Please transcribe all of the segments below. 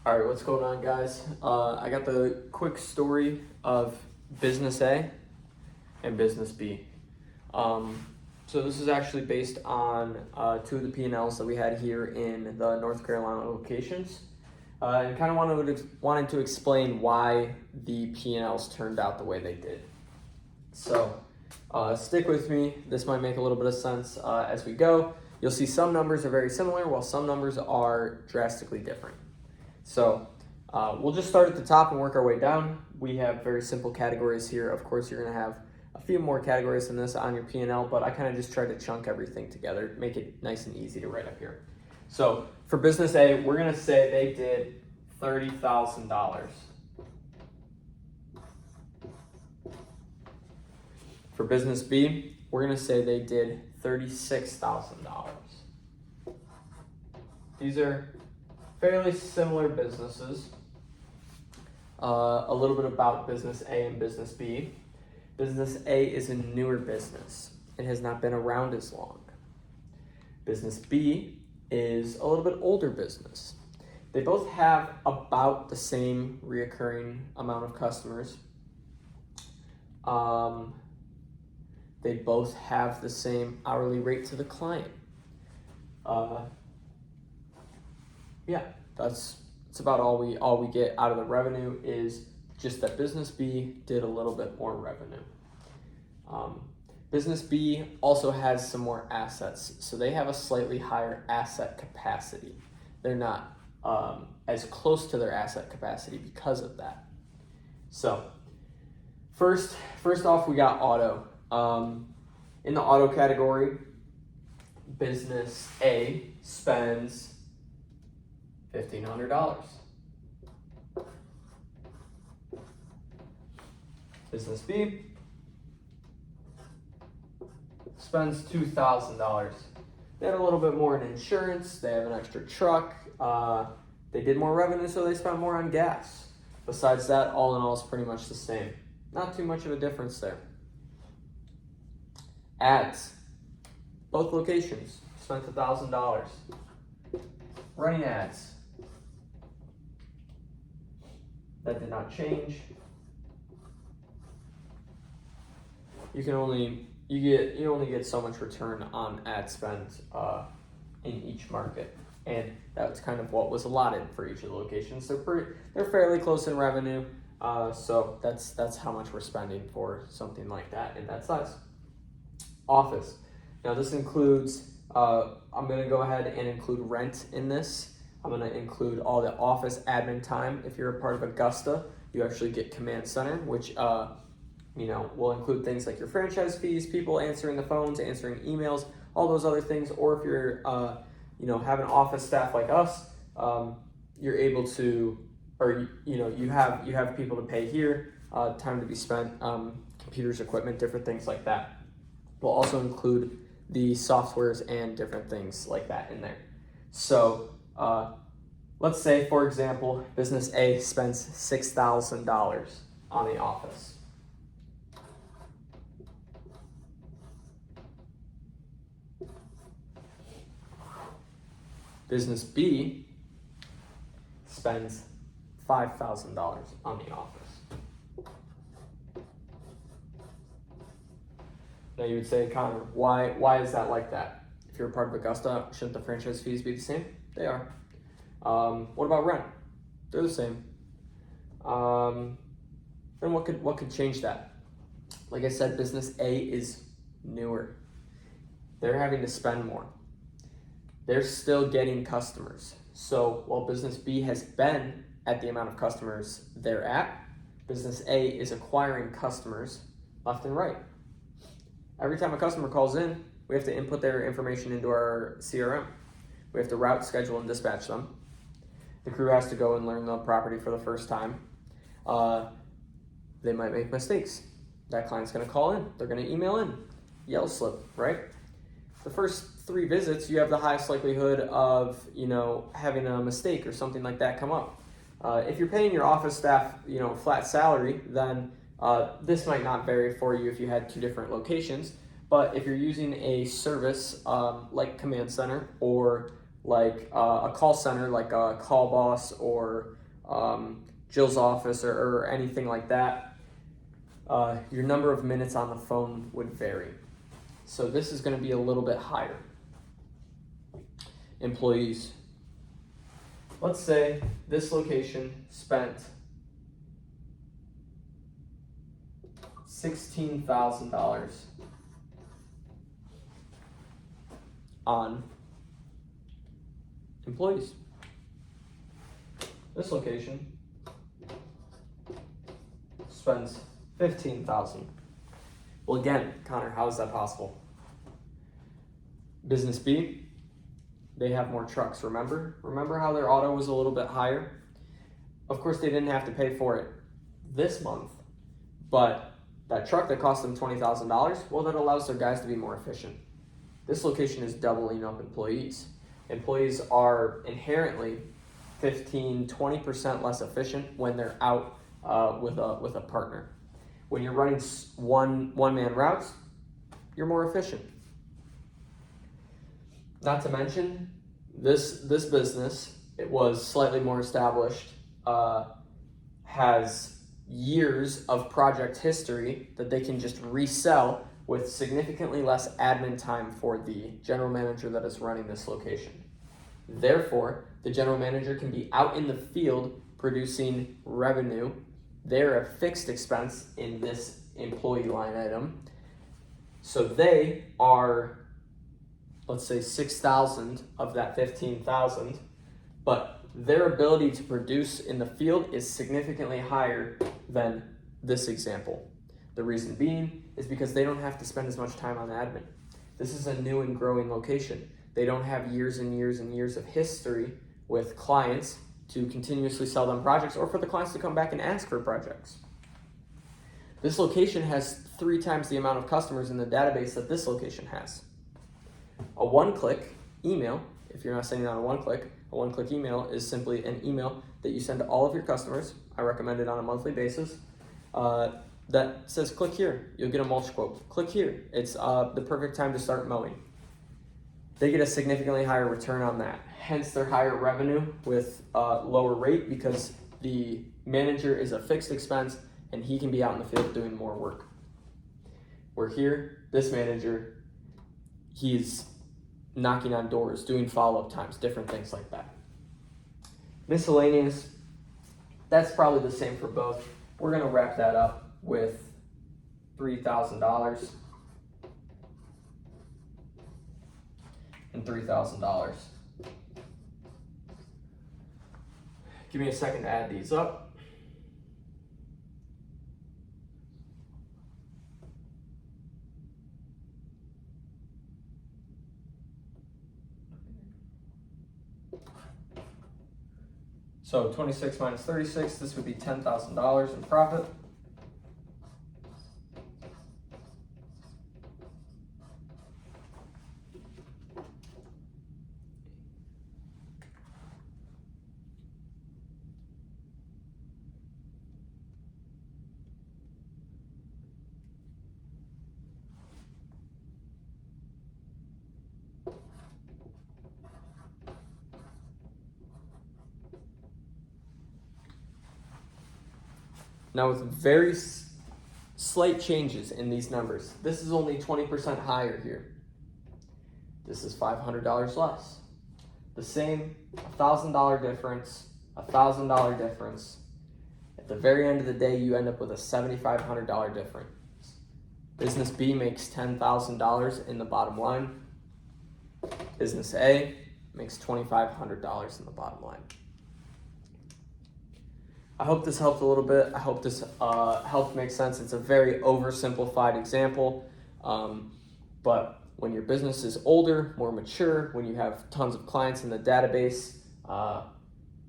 All right, what's going on, guys? I got the quick story of Business A and Business B. So this is actually based on two of the P&Ls that we had here in the North Carolina locations, and kind of wanted to explain why the P&Ls turned out the way they did. So stick with me. This might make a little bit of sense as we go. You'll see some numbers are very similar, while some numbers are drastically different. So we'll just start at the top and work our way down. We have very simple categories here. Of course, you're going to have a few more categories than this on your P&L, but I kind of just try to chunk everything together, make it nice and easy to write up here. So for Business A, we're going to say they did $30,000. For Business B, we're going to say they did $36,000. These are fairly similar businesses. A little bit about Business A and Business B. Business A is a newer business. It has not been around as long. Business B is a little bit older business. They both have about the same reoccurring amount of customers. They both have the same hourly rate to the client. Yeah, that's about all we get out of the revenue, is just that Business B did a little bit more revenue. Business B also has some more assets, so they have a slightly higher asset capacity. They're not as close to their asset capacity because of that. So first off, we got auto. In the auto category, Business A spends $1,500. Business B spends $2,000. They have a little bit more in insurance. They have an extra truck. They did more revenue, so they spent more on gas. Besides that, all in all, it's pretty much the same. Not too much of a difference there. Ads. Both locations spent $1,000. Running ads. That did not change. You only get so much return on ad spend in each market, and that's kind of what was allotted for each of the locations. They're fairly close in revenue, so that's how much we're spending for something like that in that size. Office. Now this includes. I'm going to go ahead and include rent in this. I'm going to include all the office admin time. If you're a part of Augusta, you actually get Command Center, which will include things like your franchise fees, people answering the phones, answering emails, all those other things. Or if you're have an office staff like us, you're able to, or you have people to pay here, time to be spent, computers, equipment, different things like that. We'll also include the softwares and different things like that in there. So let's say, for example, Business A spends $6,000 on the office. Business B spends $5,000 on the office. Now you would say, Connor, why is that like that? If you're a part of Augusta, shouldn't the franchise fees be the same? They are. What about rent? They're the same. Then what could change that? Like I said, Business A is newer. They're having to spend more. They're still getting customers. So while Business B has been at the amount of customers they're at, Business A is acquiring customers left and right. Every time a customer calls in, we have to input their information into our CRM. We have to route, schedule, and dispatch them. The crew has to go and learn the property for the first time. They might make mistakes. That client's going to call in. They're going to email in. Yellow slip, right? The first 3 visits, you have the highest likelihood of having a mistake or something like that come up. If you're paying your office staff flat salary, then this might not vary for you if you had 2 different locations. But if you're using a service like Command Center or like a call center, like a Call Boss or Jill's Office or anything like that, your number of minutes on the phone would vary. So this is going to be a little bit higher. Employees. Let's say this location spent $16,000 on employees. This location spends $15,000. Well, again, Connor, how is that possible? Business B, they have more trucks, remember? Remember how their auto was a little bit higher? Of course, they didn't have to pay for it this month, but that truck that cost them $20,000, well, that allows their guys to be more efficient. This location is doubling up employees. Employees are inherently 15-20% less efficient when they're out with a partner. When you're running one-man routes, you're more efficient. Not to mention, this business, it was slightly more established, has years of project history that they can just resell with significantly less admin time for the general manager that is running this location. Therefore, the general manager can be out in the field producing revenue. They're a fixed expense in this employee line item. So they are, let's say, 6,000 of that 15,000, but their ability to produce in the field is significantly higher than this example. The reason being is because they don't have to spend as much time on admin. This is a new and growing location. They don't have years and years and years of history with clients to continuously sell them projects or for the clients to come back and ask for projects. This location has 3 times the amount of customers in the database that this location has. A one-click email, if you're not sending out a one-click email is simply an email that you send to all of your customers. I recommend it on a monthly basis. That says, click here, you'll get a mulch quote. Click here, it's the perfect time to start mowing. They get a significantly higher return on that. Hence their higher revenue with lower rate because the manager is a fixed expense and he can be out in the field doing more work. Where here, this manager, he's knocking on doors, doing follow-up times, different things like that. Miscellaneous, that's probably the same for both. We're gonna wrap that up with $3,000 and $3,000. Give me a second to add these up. So 26 minus 36, this would be $10,000 in profit. Now with very slight changes in these numbers, this is only 20% higher here. This is $500 less. The same $1,000 difference, $1,000 difference. At the very end of the day, you end up with a $7,500 difference. Business B makes $10,000 in the bottom line. Business A makes $2,500 in the bottom line. I hope this helped a little bit. I hope this helped make sense. It's a very oversimplified example, but when your business is older, more mature, when you have tons of clients in the database,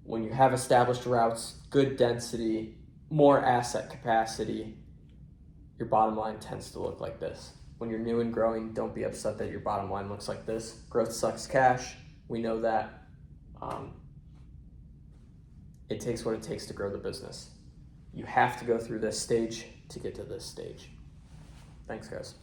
when you have established routes, good density, more asset capacity, your bottom line tends to look like this. When you're new and growing, don't be upset that your bottom line looks like this. Growth sucks cash. We know that. It takes what it takes to grow the business. You have to go through this stage to get to this stage. Thanks, guys.